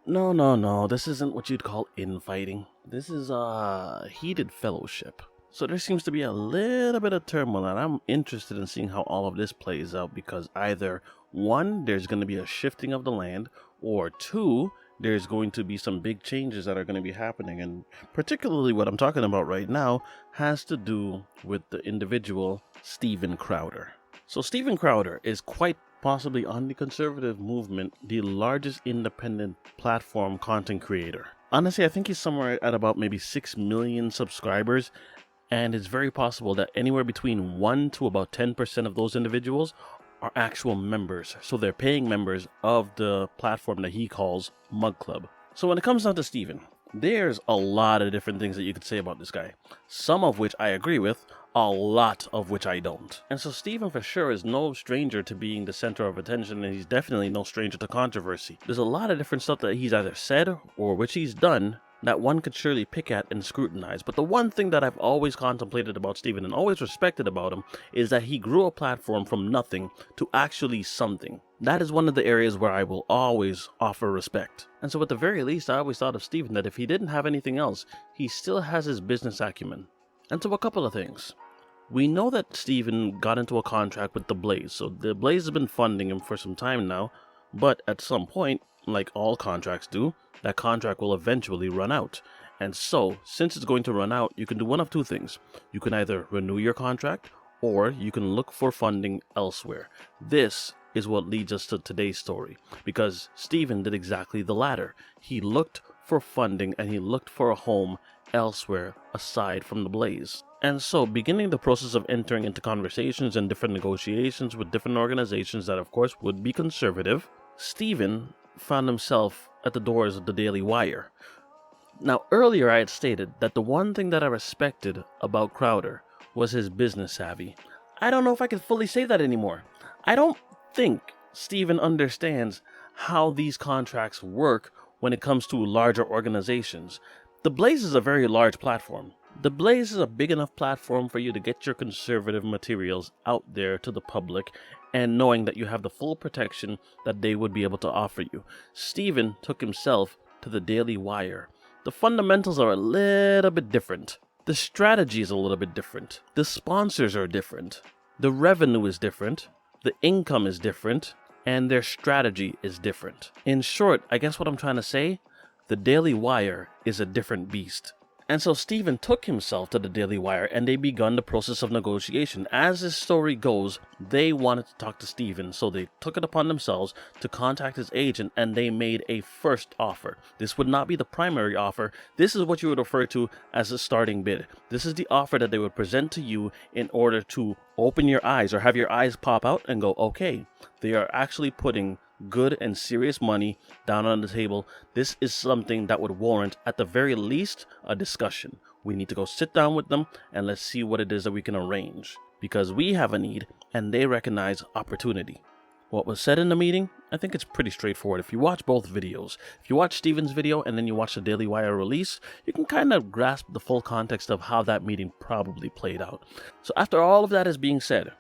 No, no, no. This isn't what you'd call infighting. This is heated fellowship. So there seems to be a little bit of turmoil, and I'm interested in seeing how all of this plays out because either one, there's going to be a shifting of the land, or two, there's going to be some big changes that are going to be happening. And particularly what I'm talking about right now has to do with the individual Steven Crowder. So Steven Crowder is quite possibly on the conservative movement, the largest independent platform content creator. Honestly, I think he's somewhere at about maybe 6 million subscribers, and it's very possible that anywhere between 1 to about 10% of those individuals are actual members. So they're paying members of the platform that he calls Mug Club. So when it comes down to Steven, there's a lot of different things that you could say about this guy, some of which I agree with, a lot of which I don't. And so Steven for sure is no stranger to being the center of attention, and he's definitely no stranger to controversy. There's a lot of different stuff that he's either said or which he's done that one could surely pick at and scrutinize. But the one thing that I've always contemplated about Steven and always respected about him is that he grew a platform from nothing to actually something. That is one of the areas where I will always offer respect. And so at the very least, I always thought of Steven that if he didn't have anything else, he still has his business acumen. And so a couple of things. We know that Steven got into a contract with The Blaze, so The Blaze has been funding him for some time now, but at some point, like all contracts do, that contract will eventually run out. And so, since it's going to run out, you can do one of two things. You can either renew your contract, or you can look for funding elsewhere. This is what leads us to today's story, because Steven did exactly the latter. He looked for funding and he looked for a home elsewhere aside from The Blaze. And so, beginning the process of entering into conversations and different negotiations with different organizations that, of course, would be conservative, Steven found himself at the doors of the Daily Wire. Now, earlier I had stated that the one thing that I respected about Crowder was his business savvy. I don't know if I can fully say that anymore. I don't think Steven understands how these contracts work when it comes to larger organizations. The Blaze is a very large platform. The Blaze is a big enough platform for you to get your conservative materials out there to the public and knowing that you have the full protection that they would be able to offer you. Steven took himself to the Daily Wire. The fundamentals are a little bit different. The strategy is a little bit different. The sponsors are different. The revenue is different. The income is different. And their strategy is different. In short, I guess what I'm trying to say, the Daily Wire is a different beast. And so Steven took himself to the Daily Wire and they begun the process of negotiation. As this story goes, they wanted to talk to Steven, so they took it upon themselves to contact his agent and they made a first offer. This would not be the primary offer. This is what you would refer to as a starting bid. This is the offer that they would present to you in order to open your eyes or have your eyes pop out and go, okay, they are actually putting good and serious money down on the table. This is something that would warrant, at the very least, a discussion. We need to go sit down with them and let's see what it is that we can arrange. Because we have a need and they recognize opportunity. What was said in the meeting, I think it's pretty straightforward. If you watch both videos, if you watch Steven's video and then you watch the Daily Wire release, you can kind of grasp the full context of how that meeting probably played out. So after all of that is being said,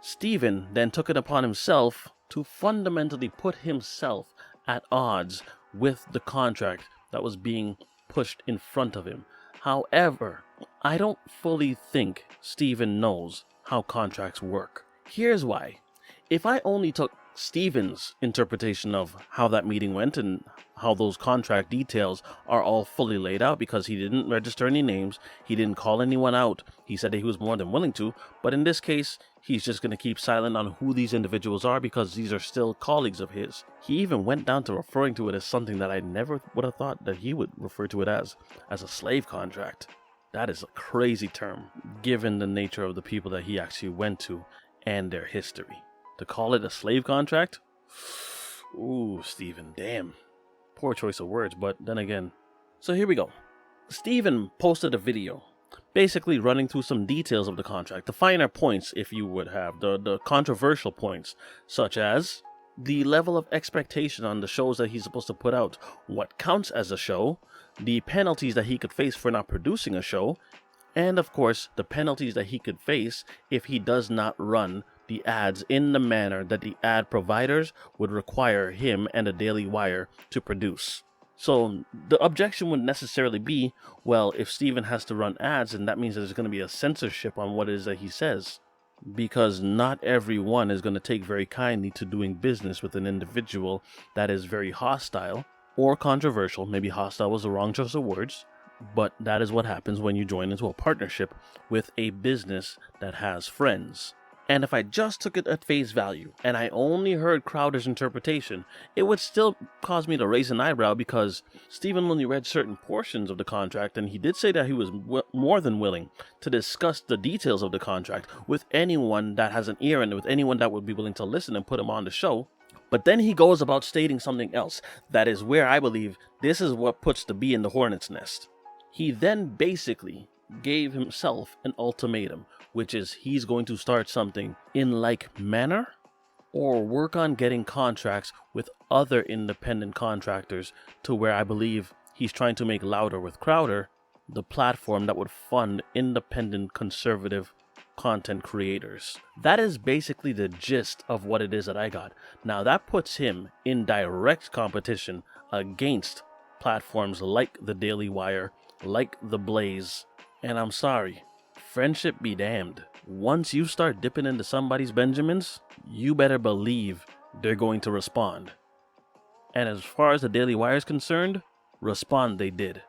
Steven then took it upon himself to fundamentally put himself at odds with the contract that was being pushed in front of him. However, I don't fully think Steven knows how contracts work. Here's why. If I only took Steven's interpretation of how that meeting went and how those contract details are all fully laid out, because he didn't register any names, he didn't call anyone out, he said that he was more than willing to, but in this case, he's just going to keep silent on who these individuals are because these are still colleagues of his. He even went down to referring to it as something that I never would have thought that he would refer to it as a slave contract. That is a crazy term, given the nature of the people that he actually went to and their history. To call it a slave contract? Ooh, Steven, damn. Poor choice of words, but then again. So here we go. Steven posted a video, basically running through some details of the contract, the finer points, if you would have, the controversial points, such as the level of expectation on the shows that he's supposed to put out, what counts as a show, the penalties that he could face for not producing a show, and of course, the penalties that he could face if he does not run the ads in the manner that the ad providers would require him and the Daily Wire to produce. So the objection would necessarily be, well, if Steven has to run ads, then that means that there's going to be a censorship on what it is that he says. Because not everyone is going to take very kindly to doing business with an individual that is very hostile or controversial. Maybe hostile was the wrong choice of words, but that is what happens when you join into a partnership with a business that has friends. And if I just took it at face value and I only heard Crowder's interpretation, it would still cause me to raise an eyebrow, because Steven only read certain portions of the contract, and he did say that he was more than willing to discuss the details of the contract with anyone that has an ear and with anyone that would be willing to listen and put him on the show. But then he goes about stating something else. That is where I believe this is what puts the bee in the hornet's nest. He then basically gave himself an ultimatum, which is he's going to start something in like manner or work on getting contracts with other independent contractors, to where I believe he's trying to make Louder with Crowder the platform that would fund independent conservative content creators. That is basically the gist of what it is that I got. Now that puts him in direct competition against platforms like the Daily Wire, like The Blaze. And I'm sorry, friendship be damned. Once you start dipping into somebody's Benjamins, you better believe they're going to respond. And as far as the Daily Wire is concerned, respond they did.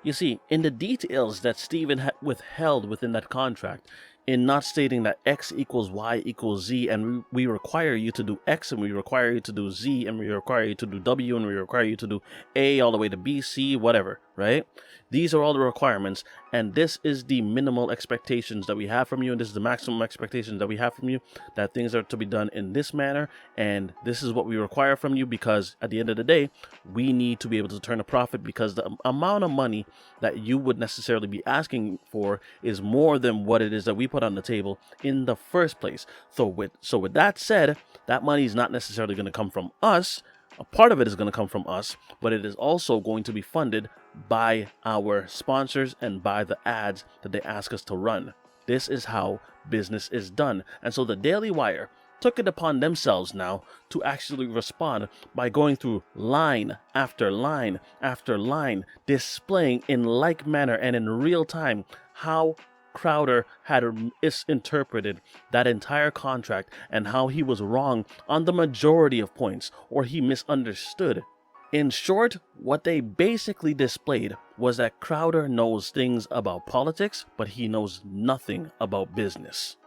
You see, in the details that Steven had withheld within that contract, in not stating that X equals Y equals Z, and we require you to do X, and we require you to do Z, and we require you to do W, and we require you to do A all the way to B, C, whatever, right? These are all the requirements, and this is the minimal expectations that we have from you, and this is the maximum expectations that we have from you, that things are to be done in this manner, and this is what we require from you, because at the end of the day, we need to be able to turn a profit, because the amount of money that you would necessarily be asking for is more than what it is that we put on the table in the first place. So with that said, that money is not necessarily going to come from us. A part of it is going to come from us, but it is also going to be funded by our sponsors and by the ads that they ask us to run. This is how business is done. And so the Daily Wire took it upon themselves now to actually respond by going through line after line after line, displaying in like manner and in real time how Crowder had misinterpreted that entire contract and how he was wrong on the majority of points, or he misunderstood. In short, what they basically displayed was that Crowder knows things about politics, but he knows nothing about business.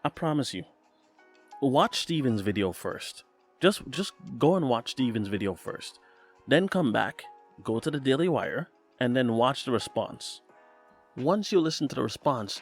I promise you. Watch Steven's video first. Just go and watch Steven's video first. Then come back, go to the Daily Wire, and then watch the response. Once you listen to the response,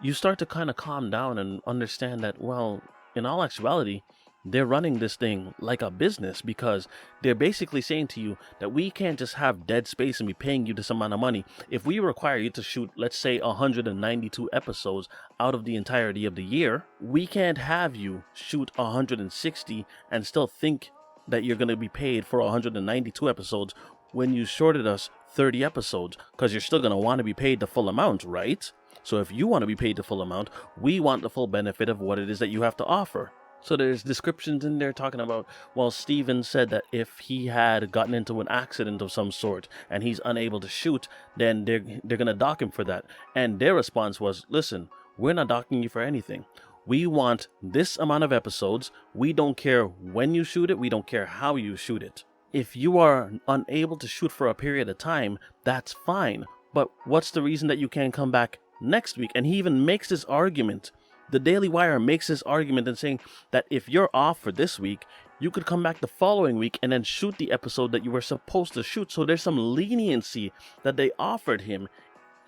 you start to kind of calm down and understand that, well, in all actuality, they're running this thing like a business, because they're basically saying to you that we can't just have dead space and be paying you this amount of money. If we require you to shoot, let's say, 192 episodes out of the entirety of the year, we can't have you shoot 160 and still think that you're going to be paid for 192 episodes when you shorted us 30 episodes, because you're still going to want to be paid the full amount, right? So if you want to be paid the full amount, we want the full benefit of what it is that you have to offer. So there's descriptions in there talking about, well, Steven said that if he had gotten into an accident of some sort and he's unable to shoot, then they're going to dock him for that. And their response was, listen, we're not docking you for anything. We want this amount of episodes. We don't care when you shoot it. We don't care how you shoot it. If you are unable to shoot for a period of time, that's fine. But what's the reason that you can't come back next week? And he even makes this argument. The Daily Wire makes this argument and saying that if you're off for this week, you could come back the following week and then shoot the episode that you were supposed to shoot. So there's some leniency that they offered him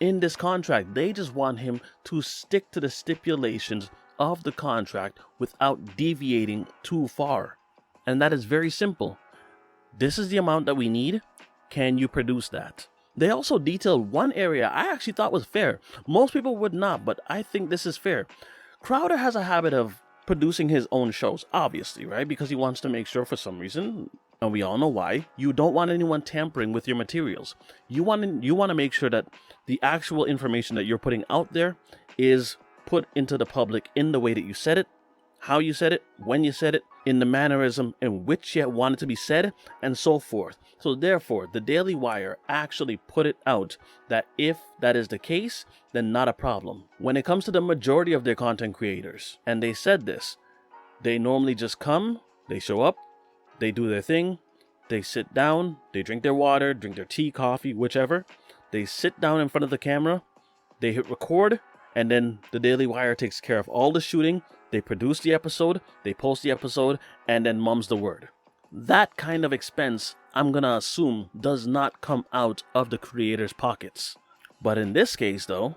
in this contract. They just want him to stick to the stipulations of the contract without deviating too far. And that is very simple. This is the amount that we need. Can you produce that? They also detailed one area I actually thought was fair. Most people would not, but I think this is fair. Crowder has a habit of producing his own shows, obviously, right? Because he wants to make sure, for some reason, and we all know why, you don't want anyone tampering with your materials. You want to make sure that the actual information that you're putting out there is put into the public in the way that you said it, how you said it, when you said it, in the mannerism in which you want it to be said, and so forth. So therefore, the Daily Wire actually put it out that if that is the case, then not a problem. When it comes to the majority of their content creators, and they said this, they normally just come, they show up, they do their thing, they sit down, they drink their water, drink their tea, coffee, whichever. They sit down in front of the camera, they hit record, and then the Daily Wire takes care of all the shooting. They produce the episode, they post the episode, and then mum's the word. That kind of expense, I'm gonna assume, does not come out of the creator's pockets. But in this case, though,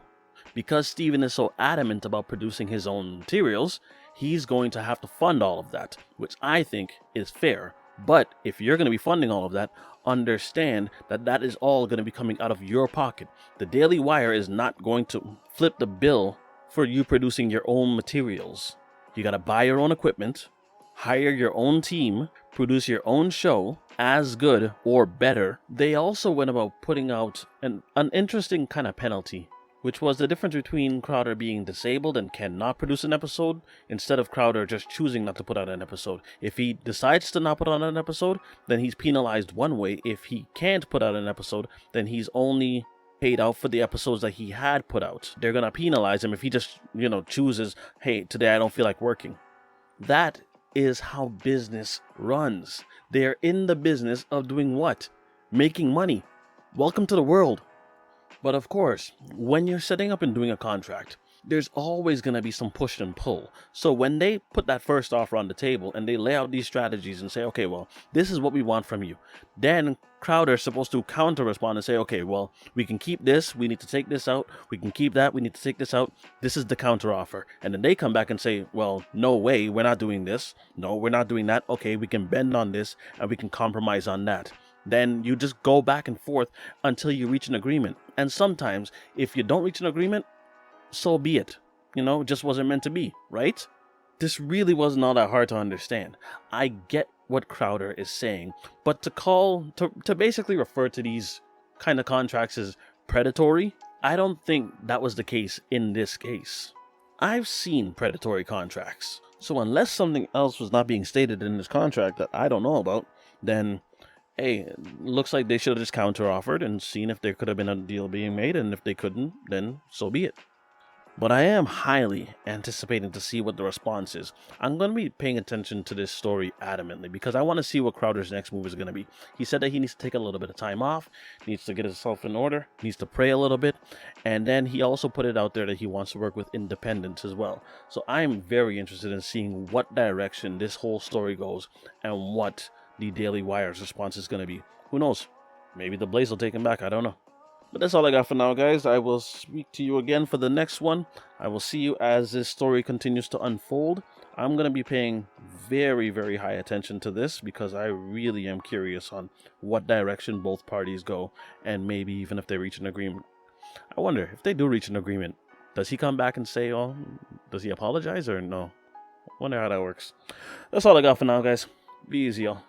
because Steven is so adamant about producing his own materials, he's going to have to fund all of that, which I think is fair. But if you're going to be funding all of that, understand that that is all going to be coming out of your pocket. The Daily Wire is not going to flip the bill for you producing your own materials. You got to buy your own equipment, hire your own team, produce your own show as good or better. They also went about putting out an interesting kind of penalty, which was the difference between Crowder being disabled and cannot produce an episode, instead of Crowder just choosing not to put out an episode. If he decides to not put out an episode, then he's penalized one way. If he can't put out an episode, then he's only paid out for the episodes that he had put out. They're gonna penalize him if he just, chooses, hey, today I don't feel like working. That is how business runs. They're in the business of doing what? Making money. Welcome to the world. But of course, when you're setting up and doing a contract, there's always going to be some push and pull. So when they put that first offer on the table and they lay out these strategies and say, okay, well, this is what we want from you, then Crowder's supposed to counter respond and say, okay, well, we can keep this, we need to take this out, we can keep that, we need to take this out, this is the counter offer. And then they come back and say, well, no way, we're not doing this, no, we're not doing that, okay, we can bend on this and we can compromise on that. Then you just go back and forth until you reach an agreement. And sometimes, if you don't reach an agreement, so be it. It just wasn't meant to be, right? This really wasn't all that hard to understand. I get what Crowder is saying, but to basically refer to these kind of contracts as predatory, I don't think that was the case in this case. I've seen predatory contracts, so unless something else was not being stated in this contract that I don't know about, then hey, looks like they should have just counter-offered and seen if there could have been a deal being made, and if they couldn't, then so be it. But I am highly anticipating to see what the response is. I'm going to be paying attention to this story adamantly because I want to see what Crowder's next move is going to be. He said that he needs to take a little bit of time off, needs to get himself in order, needs to pray a little bit, and then he also put it out there that he wants to work with independents as well. So I'm very interested in seeing what direction this whole story goes and what the Daily Wire's response is going to be. Who knows? Maybe the Blaze will take him back. I don't know. But that's all I got for now, guys. I will speak to you again for the next one. I will see you as this story continues to unfold. I'm going to be paying very, very high attention to this because I really am curious on what direction both parties go, and maybe even if they reach an agreement. I wonder, if they do reach an agreement, does he come back and say, oh, does he apologize or no? I wonder how that works. That's all I got for now, guys. Be easy, y'all.